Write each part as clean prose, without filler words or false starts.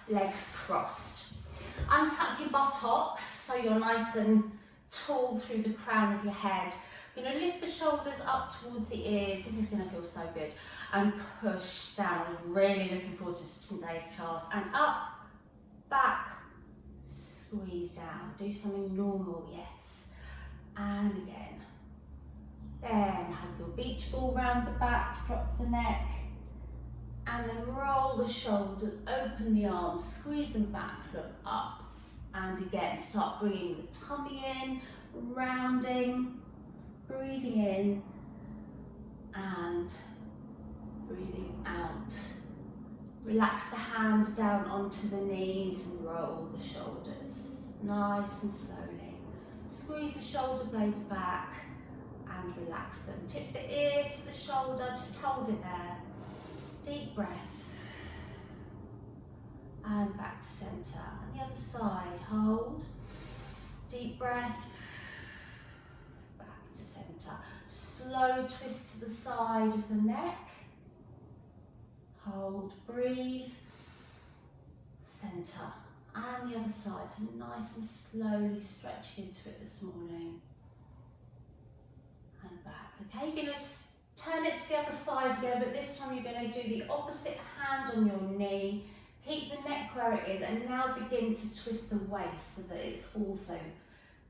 legs crossed. Untuck your buttocks so you're nice and tall through the crown of your head. You're going to lift the shoulders up towards the ears. This is going to feel so good. And push down. I'm really looking forward to today's class. And up, back, squeeze down. Do something normal, yes. And again. Then hug your beach ball round the back, drop the neck. And then roll the shoulders, open the arms, squeeze them back, look up. And again, start bringing the tummy in, rounding, breathing in and breathing out. Relax the hands down onto the knees and roll the shoulders, nice and slowly. Squeeze the shoulder blades back and relax them. Tip the ear to the shoulder, just hold it there. Deep breath. And back to centre. And the other side, hold. Deep breath. Back to centre. Slow twist to the side of the neck. Hold, breathe. Centre. And the other side. So nice and slowly stretching into it this morning. And back. Okay, you're going to turn it to the other side again, but this time you're going to do the opposite hand on your knee. Keep the neck where it is and now begin to twist the waist so that it's also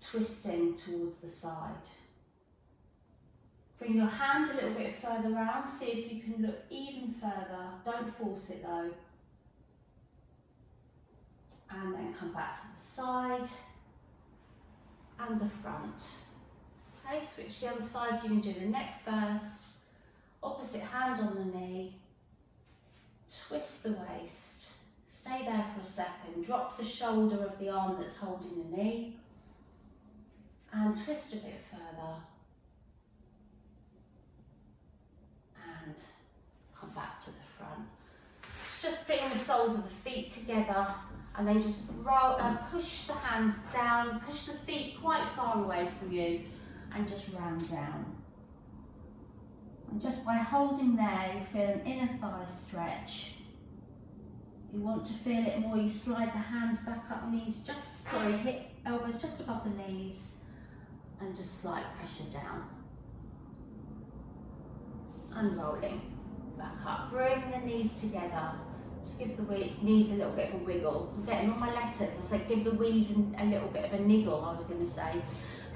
twisting towards the side. Bring your hand a little bit further round, see if you can look even further. Don't force it though. And then come back to the side and the front. Okay, switch the other side so you can do the neck first. Opposite hand on the knee. Twist the waist. Stay there for a second, drop the shoulder of the arm that's holding the knee and twist a bit further and come back to the front. Just bring the soles of the feet together and then just roll and push the hands down, push the feet quite far away from you and just round down. And just by holding there, you feel an inner thigh stretch. You want to feel it more, you slide the hands back up, knees just, hip, elbows just above the knees and just slight pressure down. Unrolling, back up, bring the knees together. Just give the knees a little bit of a wiggle. I'm getting all my letters, I said give the knees a little bit of a niggle, I was going to say.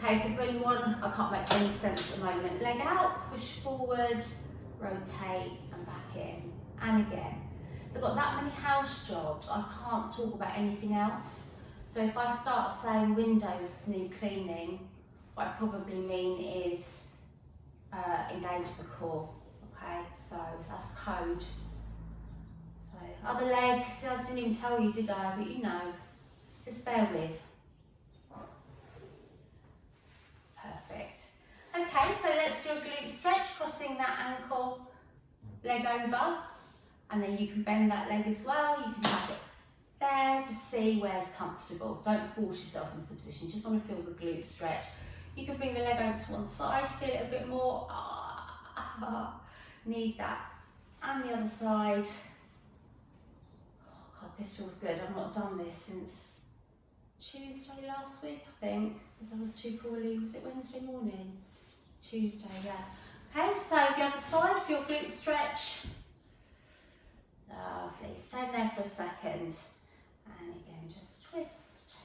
Okay, so bring one, I can't make any sense at the moment. Leg out, push forward, rotate and back in. And again. So I've got that many house jobs, I can't talk about anything else. So if I start saying windows need cleaning, what I probably mean is engage the core, okay? So that's code. So other leg, see I didn't even tell you, did I? But you know, just bear with. Perfect. Okay, so let's do a glute stretch, crossing that ankle, leg over. And then you can bend that leg as well. You can have it there to see where's comfortable. Don't force yourself into the position. You just want to feel the glute stretch. You can bring the leg over to one side, feel it a bit more. Need that. And the other side. Oh God, this feels good. I've not done this since Tuesday last week, I think, because I was too poorly. Was it Wednesday morning? Tuesday, yeah. Okay, so the other side for your glute stretch. Lovely. Stay there for a second. And again, just twist.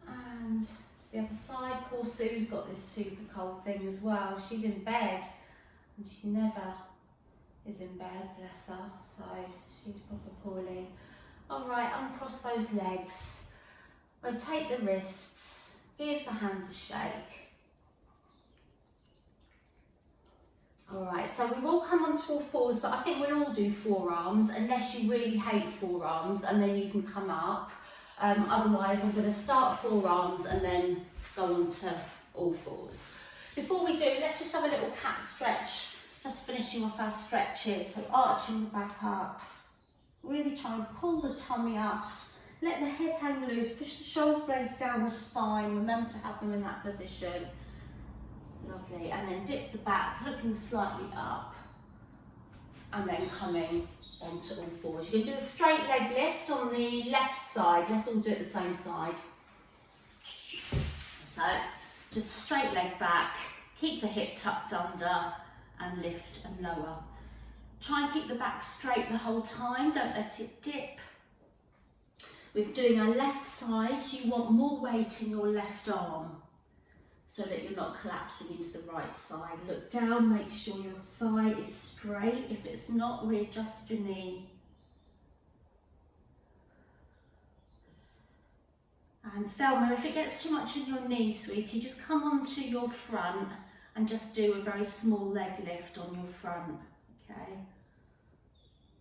And to the other side. Poor Sue's got this super cold thing as well. She's in bed. And she never is in bed, bless her. So she's proper poorly. Alright, uncross those legs. Rotate the wrists. Give the hands a shake. Alright, so we will come onto all fours, but I think we'll all do forearms, unless you really hate forearms, and then you can come up. Otherwise, I'm going to start forearms and then go on to all fours. Before we do, let's just have a little cat stretch, just finishing off our stretches. So arching the back up, really try and pull the tummy up, let the head hang loose, push the shoulder blades down the spine, remember to have them in that position. Lovely, and then dip the back, looking slightly up, and then coming onto all fours. You're going to do a straight leg lift on the left side. Let's all do it the same side. So just straight leg back, keep the hip tucked under and lift and lower. Try and keep the back straight the whole time, don't let it dip. We're doing our left side, so you want more weight in your left arm so that you're not collapsing into the right side. Look down, make sure your thigh is straight. If it's not, readjust your knee. And Thelma, if it gets too much in your knee, sweetie, just come onto your front and just do a very small leg lift on your front, okay?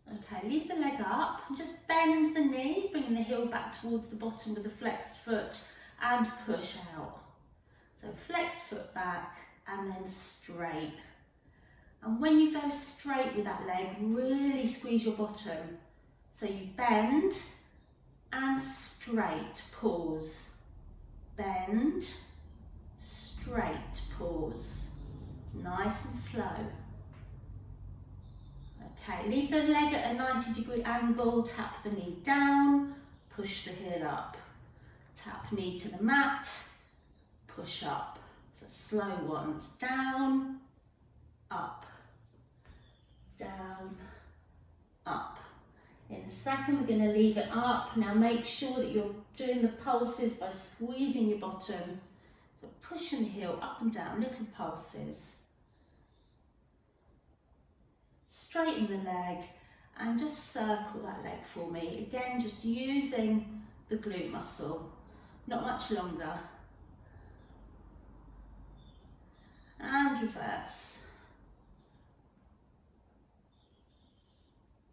Okay, leave the leg up and just bend the knee, bringing the heel back towards the bottom with the flexed foot and push out. So flexed foot back and then straight. And when you go straight with that leg, really squeeze your bottom. So you bend and straight, pause. Bend, straight, pause. It's nice and slow. Okay, leave the leg at a 90-degree angle, tap the knee down, push the heel up. Tap knee to the mat, push up. So slow ones, down, up, down, up. In a second, we're going to leave it up. Now make sure that you're doing the pulses by squeezing your bottom. So pushing the heel up and down, little pulses. Straighten the leg and just circle that leg for me. Again, just using the glute muscle, not much longer. And reverse.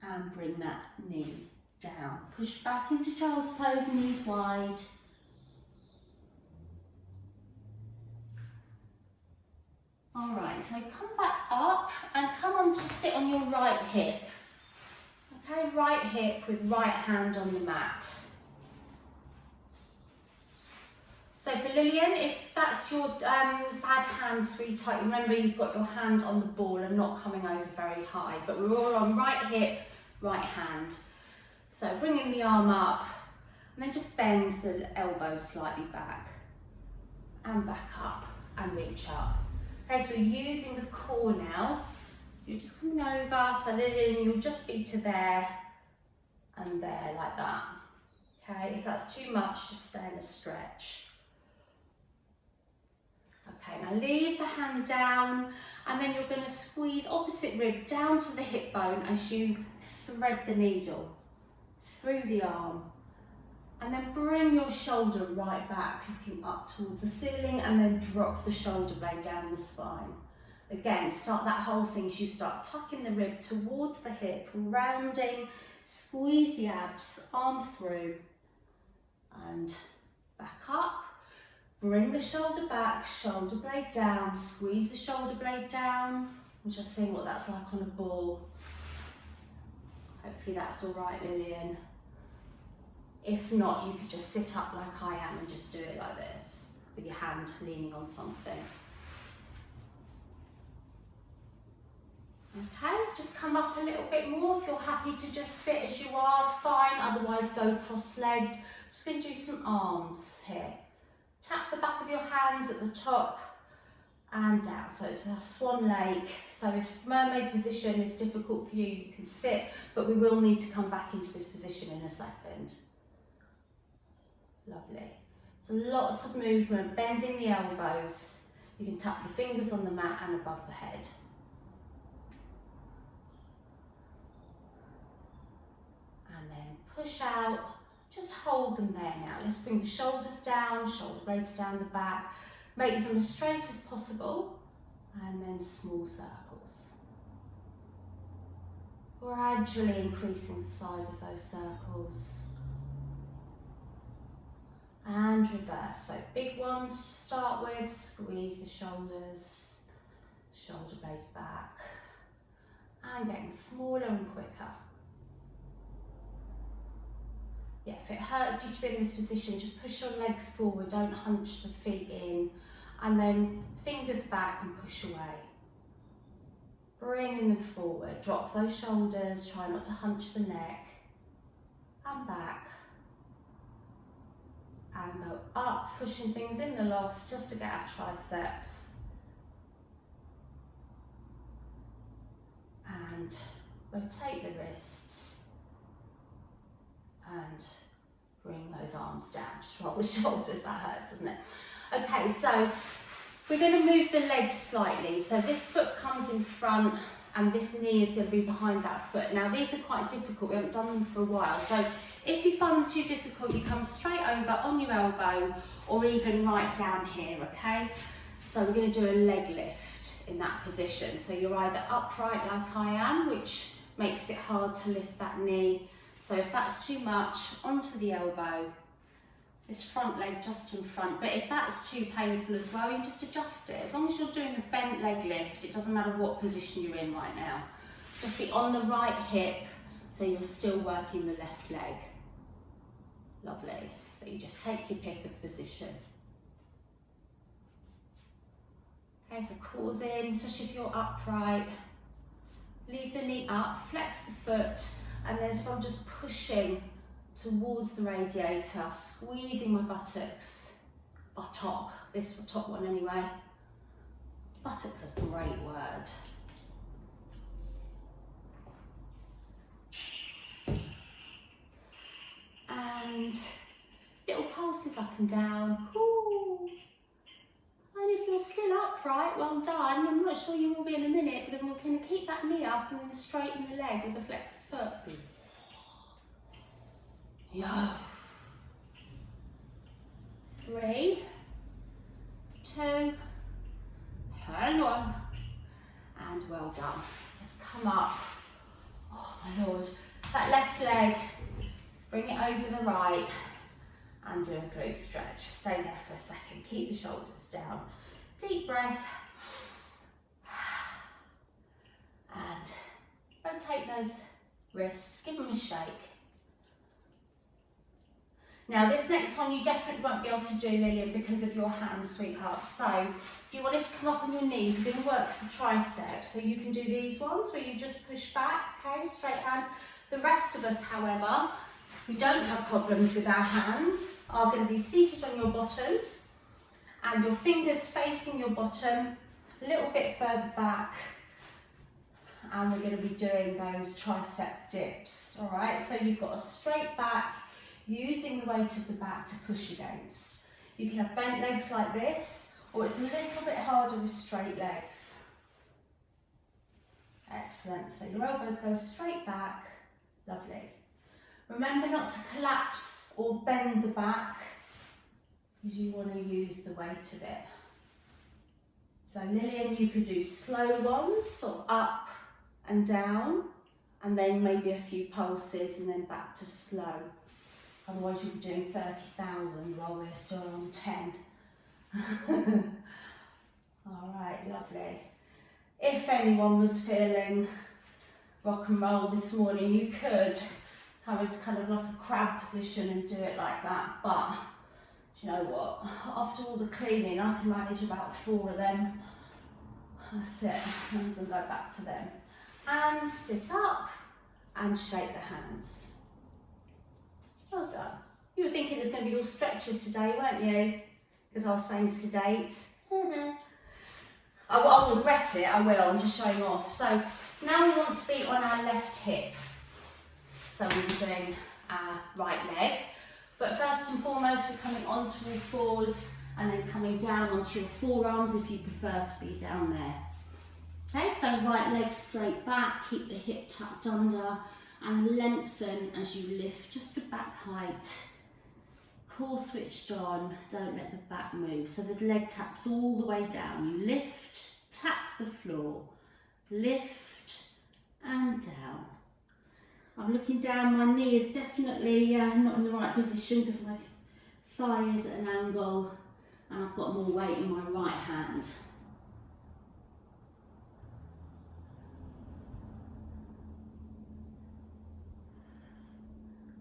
And bring that knee down. Push back into child's pose, knees wide. All right, so come back up and come on to sit on your right hip. Okay, right hip with right hand on the mat. So for Lillian, if that's your bad hand, sweetheart, remember you've got your hand on the ball and not coming over very high, but we're all on right hip, right hand. So bringing the arm up and then just bend the elbow slightly back and back up and reach up. Okay, so we're using the core now. So you're just coming over, so Lillian, you'll just be to there and there like that. Okay, if that's too much, just stay in a stretch. Okay, now leave the hand down and then you're going to squeeze opposite rib down to the hip bone as you thread the needle through the arm. And then bring your shoulder right back, looking up towards the ceiling, and then drop the shoulder blade down the spine. Again, start that whole thing as you start tucking the rib towards the hip, rounding, squeeze the abs, arm through, and back up. Bring the shoulder back, shoulder blade down, squeeze the shoulder blade down. I'm just seeing what that's like on a ball. Hopefully that's all right, Lillian. If not, you could just sit up like I am and just do it like this, with your hand leaning on something. Okay, just come up a little bit more. If you're happy to just sit as you are, fine. Otherwise, go cross-legged. Just going to do some arms here. Tap the back of your hands at the top and down. So it's a Swan Lake. So if mermaid position is difficult for you, you can sit, but we will need to come back into this position in a second. Lovely. So lots of movement, bending the elbows. You can tap your fingers on the mat and above the head. And then push out. Just hold them there now. Let's bring the shoulders down, shoulder blades down the back. Make them as straight as possible. And then small circles. Gradually increasing the size of those circles. And reverse. So big ones to start with. Squeeze the shoulders. Shoulder blades back. And getting smaller and quicker. Yeah, if it hurts you to be in this position, just push your legs forward, don't hunch the feet in, and then fingers back and push away. bringing them forward. Drop those shoulders, try not to hunch the neck, and back. And go up, pushing things in the loft just to get our triceps. And rotate the wrists. And bring those arms down. Just roll the shoulders, that hurts, doesn't it? Okay, so we're going to move the legs slightly. So this foot comes in front and this knee is going to be behind that foot. Now these are quite difficult, we haven't done them for a while. So if you find them too difficult, you come straight over on your elbow or even right down here, okay? So we're going to do a leg lift in that position. So you're either upright like I am, which makes it hard to lift that knee. So if that's too much, onto the elbow, this front leg just in front. But if that's too painful as well, you can just adjust it. As long as you're doing a bent leg lift, it doesn't matter what position you're in right now. Just be on the right hip, so you're still working the left leg. Lovely. So you just take your pick of position. Okay, so cause in, especially if you're upright. Leave the knee up, flex the foot, and then so I'm just pushing towards the radiator, squeezing my buttocks. Buttock, this top one anyway. Buttock's a great word. And little pulses up and down. Ooh. And if you're still upright, well done. I'm not sure you will be in a minute because we're going to keep that knee up and then straighten the leg with a flexed foot. Yeah. 3, 2, and 1. And well done. Just come up. Oh my Lord. That left leg, bring it over the right and do a glute stretch. Stay there for a second. Keep the shoulders down. Deep breath. And rotate those wrists. Give them a shake. Now this next one you definitely won't be able to do, Lillian, because of your hands, sweetheart. So if you wanted to come up on your knees, we're going to work the triceps. So you can do these ones where you just push back, okay, straight hands. The rest of us, however, who don't have problems with our hands, are going to be seated on your bottom and your fingers facing your bottom, a little bit further back. And we're going to be doing those tricep dips, all right? So you've got a straight back, using the weight of the back to push against. You can have bent legs like this, or it's a little bit harder with straight legs. Excellent, so your elbows go straight back, lovely. Remember not to collapse or bend the back, because you want to use the weight of it. So Lillian, you could do slow ones, so up and down, and then maybe a few pulses and then back to slow. Otherwise you'll be doing 30,000 while we're still on 10. All right, lovely. If anyone was feeling rock and roll this morning, you could come into kind of like a crab position and do it like that. But do you know what? After all the cleaning, I can manage about 4 of them. That's it. I'm going to go back to them. And sit up and shake the hands. Well done. You were thinking there's going to be all stretches today, weren't you? Because I was saying sedate. I'll regret it, I will. I'm just showing off. So now we want to be on our left hip. So we're doing our right leg. But first and foremost, we're coming onto all fours and then coming down onto your forearms if you prefer to be down there. Okay, so right leg straight back, keep the hip tucked under, and lengthen as you lift just to back height. Core switched on, don't let the back move. So the leg taps all the way down. You lift, tap the floor, lift and down. I'm looking down, my knee is definitely not in the right position because my thigh is at an angle and I've got more weight in my right hand.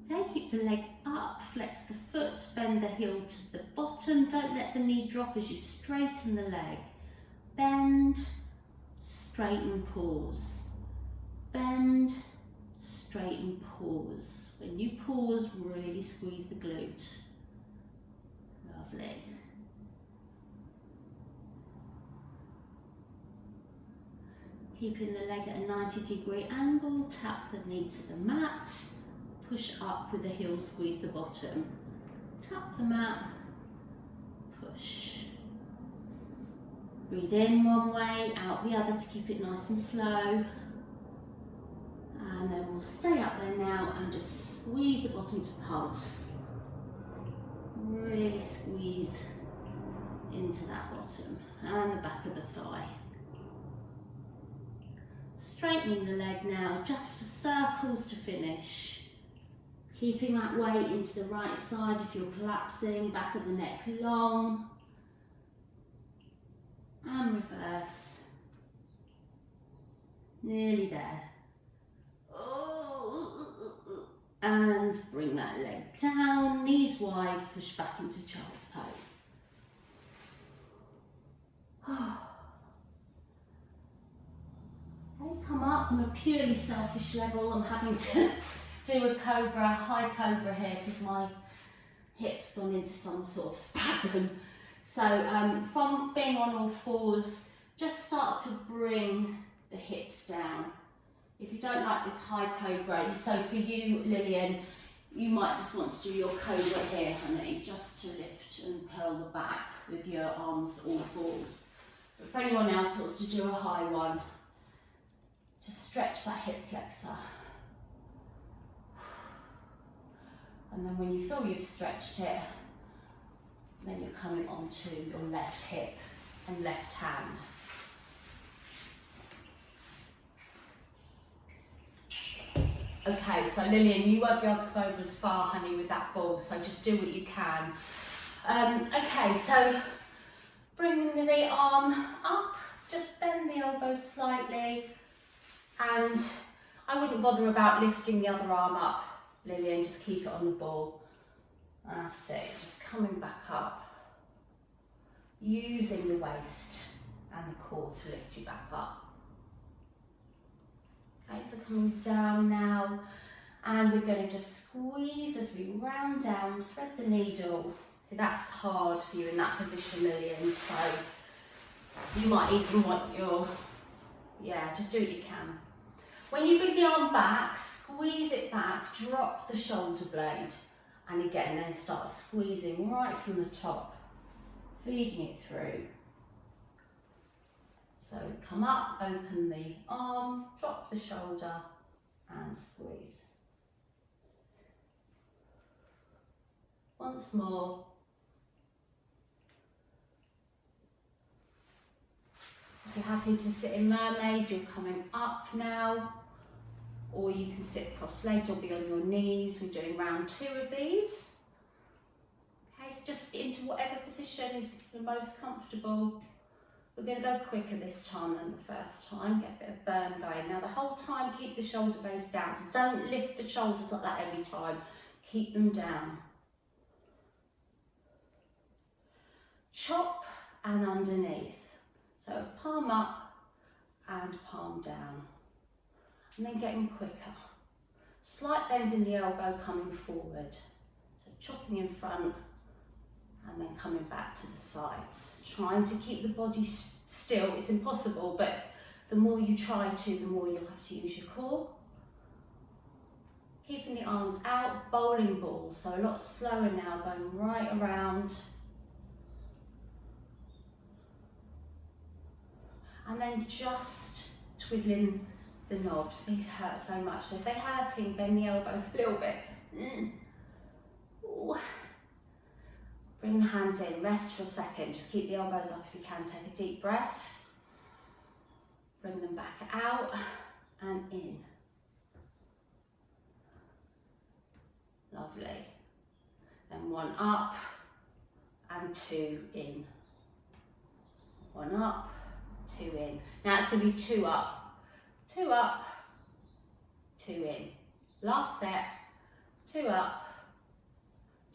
Okay, keep the leg up, flex the foot, bend the heel to the bottom. Don't let the knee drop as you straighten the leg. Bend, straighten. straighten, pause. Bend, straighten, pause. When you pause, really squeeze the glute. Lovely. Keeping the leg at a 90-degree angle, tap the knee to the mat, push up with the heel, squeeze the bottom. Tap the mat, push. Breathe in one way, out the other to keep it nice and slow. And then we'll stay up there now and just squeeze the bottom to pulse. Really squeeze into that bottom and the back of the thigh. Straightening the leg now, just for circles to finish. Keeping that weight into the right side if you're collapsing, back of the neck long. And reverse. Nearly there. And bring that leg down, knees wide, push back into child's pose. Okay, come up on a purely selfish level. I'm having to do a cobra, high cobra here because my hip's gone into some sort of spasm. So from being on all fours, just start to bring the hips down. If you don't like this high cobra, so for you, Lillian, you might just want to do your cobra here, honey, just to lift and curl the back with your arms all fours. But for anyone else who wants to do a high one, just stretch that hip flexor. And then when you feel you've stretched it, then you're coming onto your left hip and left hand. Okay, so Lillian, you won't be able to go over as far, honey, with that ball, so just do what you can. Okay, so bring the arm up, just bend the elbow slightly, and I wouldn't bother about lifting the other arm up, Lillian, just keep it on the ball. That's it, just coming back up, using the waist and the core to lift you back up. Okay, so coming down now, and we're going to just squeeze as we round down, thread the needle. See, that's hard for you in that position, Lillian, so you might even want your, just do what you can. When you bring the arm back, squeeze it back, drop the shoulder blade, and again, then start squeezing right from the top, feeding it through. So come up, open the arm, drop the shoulder and squeeze. Once more. If you're happy to sit in mermaid, you're coming up now, or you can sit cross-legged or be on your knees. We're doing round 2 of these. Okay, so just into whatever position is the most comfortable. We're going to go quicker this time than the first time, get a bit of burn going. Now the whole time keep the shoulder blades down, so don't lift the shoulders like that every time, keep them down. Chop and underneath, so palm up and palm down, and then getting quicker. Slight bend in the elbow coming forward, so chopping in front and then coming back to the sides. Trying to keep the body still, it's impossible, but the more you try to, the more you'll have to use your core. Keeping the arms out, bowling ball, so a lot slower now, going right around. And then just twiddling the knobs. These hurt so much, so if they're hurting, bend the elbows a little bit. Ooh. Bring the hands in, rest for a second, just keep the elbows up if you can, take a deep breath. Bring them back out and in. Lovely. Then 1 up and 2 in. 1 up, 2 in. Now it's going to be 2 up, 2 up, 2 in. Last set, 2 up,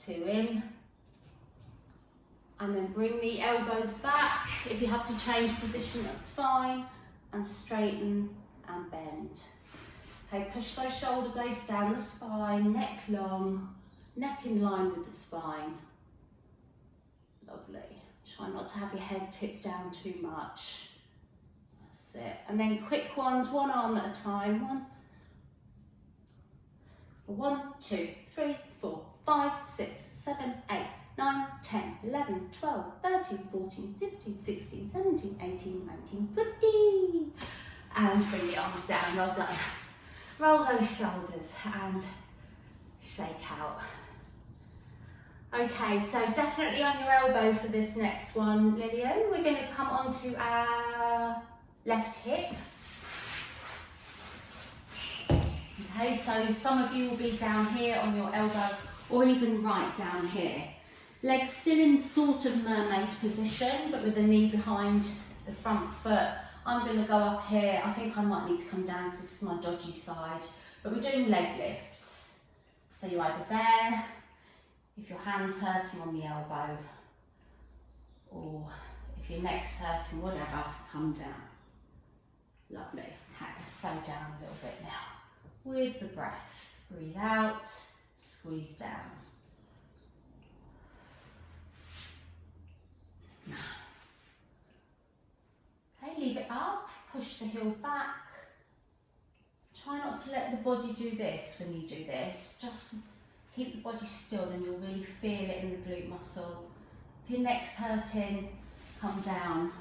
2 in. And then bring the elbows back. If you have to change position, that's fine. and straighten and bend. Okay, push those shoulder blades down the spine, neck long, neck in line with the spine. Lovely. Try not to have your head tip down too much. That's it. And then quick ones, one arm at a time. 1, 2, 3, 4, 5, 6, 7, 8, 9, 10, 11, 12, 13, 14, 15, 16, 17, 18, 19, 20. And bring the arms down, well done. Roll those shoulders and shake out. Okay, so definitely on your elbow for this next one, Lillian. We're going to come onto our left hip. Okay, so some of you will be down here on your elbow or even right down here. Legs still in sort of mermaid position, but with the knee behind the front foot. I'm going to go up here. I think I might need to come down because this is my dodgy side. But we're doing leg lifts. So you're either there, if your hand's hurting on the elbow, or if your neck's hurting, whatever, come down. Lovely. Okay, let's slow down a little bit now. With the breath. Breathe out, squeeze down. Okay, leave it up, push the heel back. Try not to let the body do this when you do this. Just keep the body still, then you'll really feel it in the glute muscle. If your neck's hurting, come down.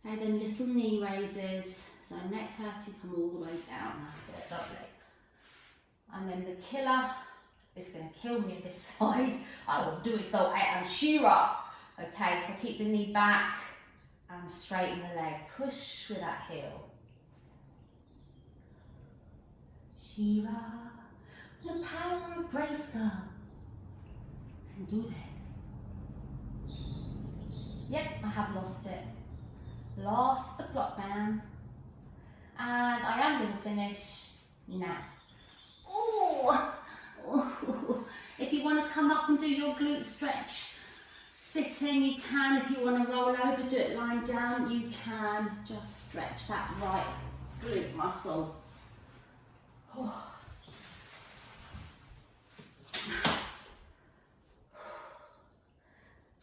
Okay, then little knee raises. So neck hurting, come all the way down. That's it, lovely. And then the killer. It's going to kill me this side. I will do it though. I am Shira. Okay, so keep the knee back and straighten the leg. Push with that heel. Shira, the power of Grace Girl can do this. Yep, I have lost it. Lost the plot, man. And I am going to finish now. Ooh. If you want to come up and do your glute stretch sitting, you can. If you want to roll over, do it lying down, you can. Just stretch that right glute muscle. Oh.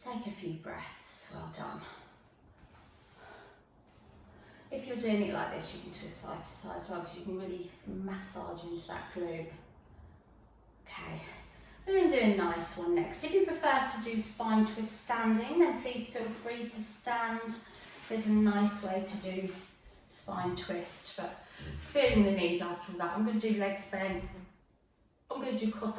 Take a few breaths. Well done. If you're doing it like this, you can twist side to side as well, because you can really massage into that glute. Okay, we're going to do a nice one next. If you prefer to do spine twist standing, then please feel free to stand. There's a nice way to do spine twist, but feeling the need after all that. I'm going to do legs bent. I'm going to do cross